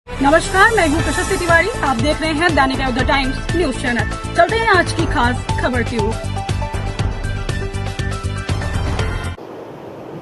नमस्कार, मैं हूँ प्रशस्ति तिवारी। आप देख रहे हैं दैनिक द टाइम्स न्यूज चैनल। चलते हैं आज की खास खबर की ओर।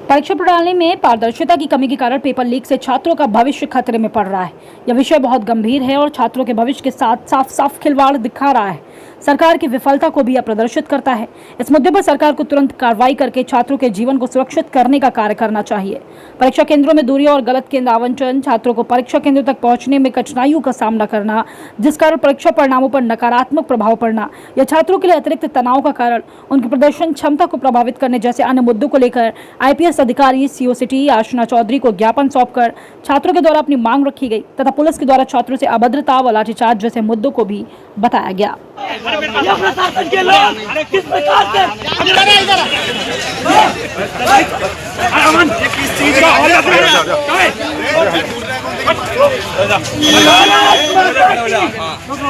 परीक्षा प्रणाली में पारदर्शिता की कमी के कारण पेपर लीक से छात्रों का भविष्य खतरे में पड़ रहा है। यह विषय बहुत गंभीर है और छात्रों के भविष्य के साथ साफ साफ खिलवाड़ दिखा रहा है। सरकार की विफलता को भी यह प्रदर्शित करता है। इस मुद्दे पर सरकार को तुरंत कार्रवाई करके छात्रों के जीवन को सुरक्षित करने का कार्य करना चाहिए। परीक्षा केंद्रों में दूरी और गलत केंद्र आवंटन, छात्रों को परीक्षा केंद्र तक पहुंचने में कठिनाइयों का सामना करना, जिस कारण परीक्षा परिणामों पर नकारात्मक प्रभाव पड़ना, यह छात्रों के लिए अतिरिक्त तनाव का कारण, उनकी प्रदर्शन क्षमता को प्रभावित करने जैसे अन्य मुद्दों को लेकर IPS अधिकारी CO सिटी आशना चौधरी को ज्ञापन सौंपकर छात्रों के द्वारा अपनी मांग रखी गई तथा पुलिस के द्वारा छात्रों से अभद्रता व लाठीचार्ज जैसे मुद्दों को भी बताया गया। प्रशासन के लोग किस प्रकार से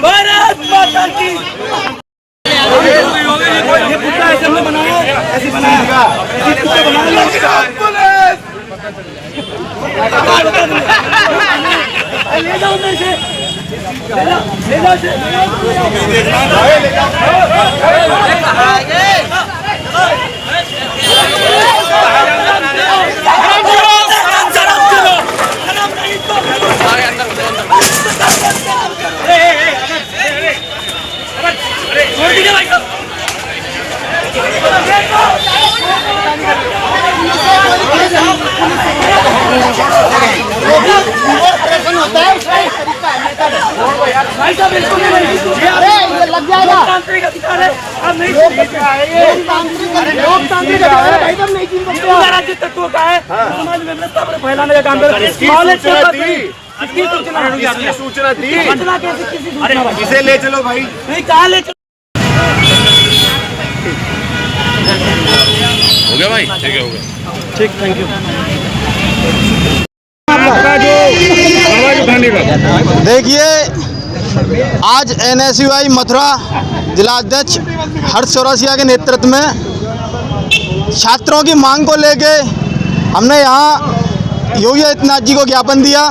भारत माता की ये पुतला ऐसे में बनाया, ऐसे बनाया ले जाओ मेरे से, ले जाओ लग जाएगा। लोकतांत्रिक अधिकार है, अब नहीं लोकतांत्रिक अधिकार है भाई, नहीं चीज राज्य तत्वों का है। समाज में भ्रष्टाचार फैलाने का काम कर सूचना दी, इसे ले चलो भाई, नहीं कहाँ ले चलो। हो गया भाई, ठीक है, हो गया, ठीक, थैंक यू। देखिए, आज NSUI मथुरा जिलाध्यक्ष हर्ष चौरसिया के नेतृत्व में छात्रों की मांग को लेके हमने यहाँ योगी आदित्यनाथ जी को ज्ञापन दिया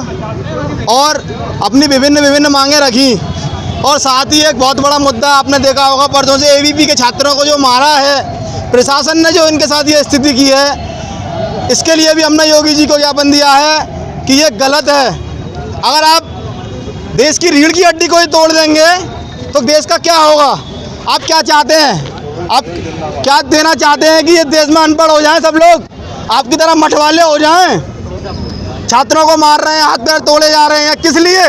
और अपनी विभिन्न मांगें रखी। और साथ ही एक बहुत बड़ा मुद्दा आपने देखा होगा, परसों से ABP के छात्रों को जो मारा है, प्रशासन ने जो इनके साथ ये स्थिति की है, इसके लिए भी हमने योगी जी को ज्ञापन दिया है कि ये गलत है। अगर आप देश की रीढ़ की हड्डी को ही तोड़ देंगे तो देश का क्या होगा? आप क्या चाहते हैं? आप क्या देना चाहते हैं कि ये देश में अनपढ़ हो जाएं सब लोग, आपकी तरह मठवाले हो जाएं? छात्रों को मार रहे हैं, हाथ पैर तोड़े जा रहे हैं, किस लिए?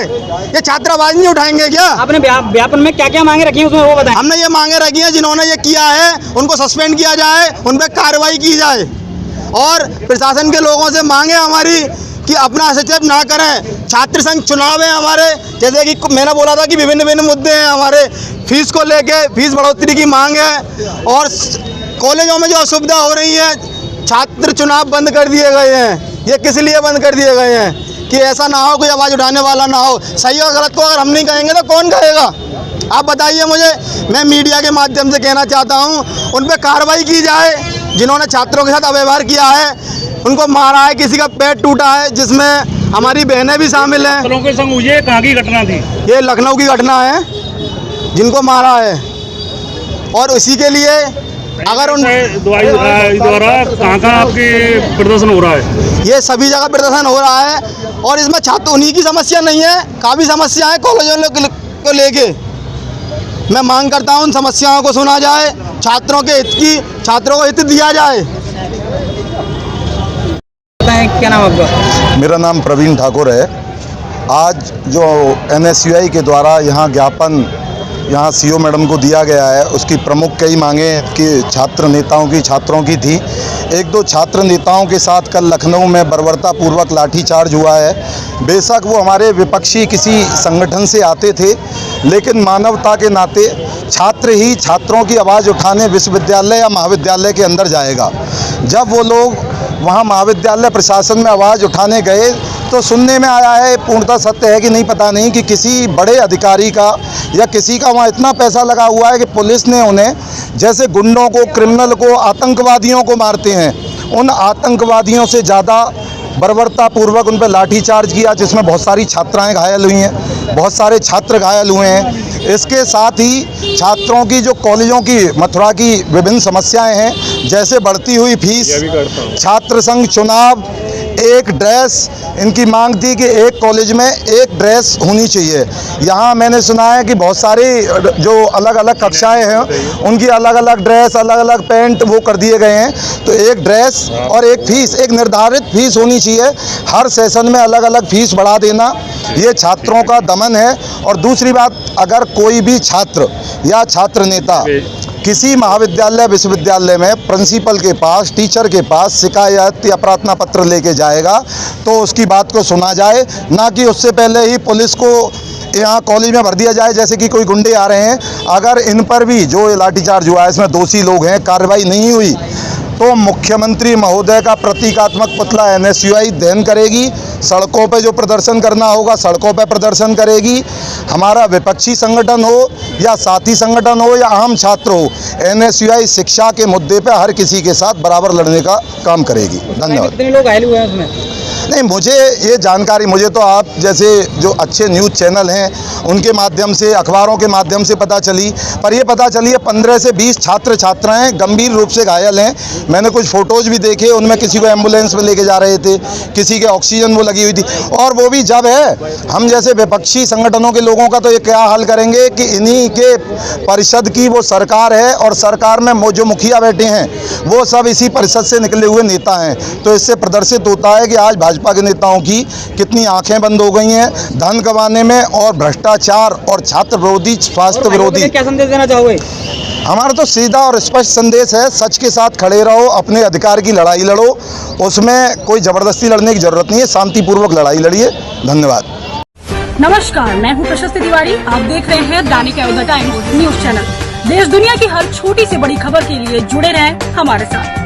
ये छात्र आवाज नहीं उठाएंगे क्या? आपने ज्ञापन में क्या क्या मांगे रखी हैं उसमें वो बताएं। हमने ये मांगे रखी हैं, जिन्होंने ये किया है उनको सस्पेंड किया जाए, उन पर कार्रवाई की जाए। और प्रशासन के लोगों से मांगे हमारी कि अपना हस्तक्षेप ना करें। छात्र संघ चुनाव है हमारे, जैसे कि मैंने बोला था कि विभिन्न मुद्दे हैं हमारे। फीस को लेके फीस बढ़ोतरी की मांग है और कॉलेजों में जो असुविधा हो रही है, छात्र चुनाव बंद कर दिए गए हैं। ये किस लिए बंद कर दिए गए हैं? कि ऐसा ना हो, कोई आवाज़ उठाने वाला ना हो। सही और गलत को अगर हम नहीं कहेंगे तो कौन कहेगा? आप बताइए मुझे। मैं मीडिया के माध्यम से कहना चाहता हूँ, उन पर कार्रवाई की जाए। जिन्होंने छात्रों के साथ अव्यवहार किया है, उनको मारा है, किसी का पेट टूटा है, जिसमें हमारी बहनें भी शामिल हैं। के संग ये कहाँ की घटना थी? ये लखनऊ की घटना है, जिनको मारा है। और इसी के लिए अगर उन द्वारा कहाँ आपकी प्रदर्शन हो रहा है? ये सभी जगह प्रदर्शन हो रहा है और इसमें छात्र उन्हीं की समस्या नहीं है, काफ़ी समस्या है कॉलेजों को लेके। मैं मांग करता हूं उन समस्याओं को सुना जाए, छात्रों के हित की, छात्रों को हित दिया जाए। क्या नाम आपका? मेरा नाम प्रवीण ठाकुर है। आज जो NSUI के द्वारा यहाँ ज्ञापन यहाँ CO मैडम को दिया गया है, उसकी प्रमुख कई मांगें कि छात्र नेताओं की, छात्रों की थी। एक दो छात्र नेताओं के साथ कल लखनऊ में बर्बरतापूर्वक लाठीचार्ज हुआ है। बेशक वो हमारे विपक्षी किसी संगठन से आते थे, लेकिन मानवता के नाते छात्र ही छात्रों की आवाज़ उठाने विश्वविद्यालय या महाविद्यालय के अंदर जाएगा। जब वो लोग वहाँ महाविद्यालय प्रशासन में आवाज़ उठाने गए तो सुनने में आया है, पूर्णतः सत्य है कि नहीं पता नहीं, कि किसी बड़े अधिकारी का या किसी का वहाँ इतना पैसा लगा हुआ है कि पुलिस ने उन्हें, जैसे गुंडों को, क्रिमिनल को, आतंकवादियों को मारते हैं, उन आतंकवादियों से ज़्यादा बर्बरता पूर्वक उन पर लाठीचार्ज किया, जिसमें बहुत सारी छात्राएं घायल हुई हैं, बहुत सारे छात्र घायल हुए हैं। इसके साथ ही छात्रों की जो कॉलेजों की मथुरा की विभिन्न समस्याएं हैं, जैसे बढ़ती हुई फीस, छात्र संघ चुनाव, एक ड्रेस, इनकी मांग थी कि एक कॉलेज में एक ड्रेस होनी चाहिए। यहाँ मैंने सुना है कि बहुत सारी जो अलग अलग कक्षाएं हैं उनकी अलग अलग ड्रेस, अलग अलग पैंट वो कर दिए गए हैं। तो एक ड्रेस और एक फीस, एक निर्धारित फीस होनी चाहिए। हर सेशन में अलग अलग फीस बढ़ा देना ये छात्रों का दमन है। और दूसरी बात, अगर कोई भी छात्र या छात्र नेता किसी महाविद्यालय विश्वविद्यालय में प्रिंसिपल के पास, टीचर के पास शिकायत या प्रार्थना पत्र लेके जाएगा तो उसकी बात को सुना जाए, ना कि उससे पहले ही पुलिस को यहाँ कॉलेज में भर दिया जाए जैसे कि कोई गुंडे आ रहे हैं। अगर इन पर भी जो लाठीचार्ज हुआ है, इसमें दोषी लोग हैं, कार्रवाई नहीं हुई तो मुख्यमंत्री महोदय का प्रतीकात्मक पुतला एनएसयूआई दहन करेगी। सड़कों पे जो प्रदर्शन करना होगा सड़कों पे प्रदर्शन करेगी। हमारा विपक्षी संगठन हो या साथी संगठन हो या आम छात्र हो, एनएसयूआई शिक्षा के मुद्दे पे हर किसी के साथ बराबर लड़ने का काम करेगी। धन्यवाद। कितने लोग घायल हुए हैं उसमें? नहीं, मुझे ये जानकारी, मुझे तो आप जैसे जो अच्छे न्यूज़ चैनल हैं उनके माध्यम से, अखबारों के माध्यम से पता चली, पर ये पता चली है 15 से 20 छात्र छात्राएं गंभीर रूप से घायल हैं। मैंने कुछ फ़ोटोज़ भी देखे, उनमें किसी को एम्बुलेंस में लेके जा रहे थे, किसी के ऑक्सीजन वो लगी हुई थी। और वो भी जब है, हम जैसे विपक्षी संगठनों के लोगों का तो ये क्या हाल करेंगे कि इन्हीं के परिषद की वो सरकार है और सरकार में जो मुखिया बैठे हैं वो सब इसी परिषद से निकले हुए नेता हैं। तो इससे प्रदर्शित होता है कि आज भाजपा के नेताओं की कितनी आंखें बंद हो गई हैं धन कमाने में और भ्रष्टाचार और छात्र विरोधी, स्वास्थ्य विरोधी। क्या संदेश देना चाहोगे? हमारा तो सीधा और स्पष्ट संदेश है, सच के साथ खड़े रहो, अपने अधिकार की लड़ाई लड़ो, उसमें कोई ज़बरदस्ती लड़ने की ज़रूरत नहीं है, शांतिपूर्वक लड़ाई लड़िए। धन्यवाद। नमस्कार, मैं हूं प्रशस्ति तिवारी। आप देख रहे हैं दैनिक अयोध्या टाइम्स न्यूज चैनल। देश दुनिया की हर छोटी से बड़ी खबर के लिए जुड़े रहें हमारे साथ।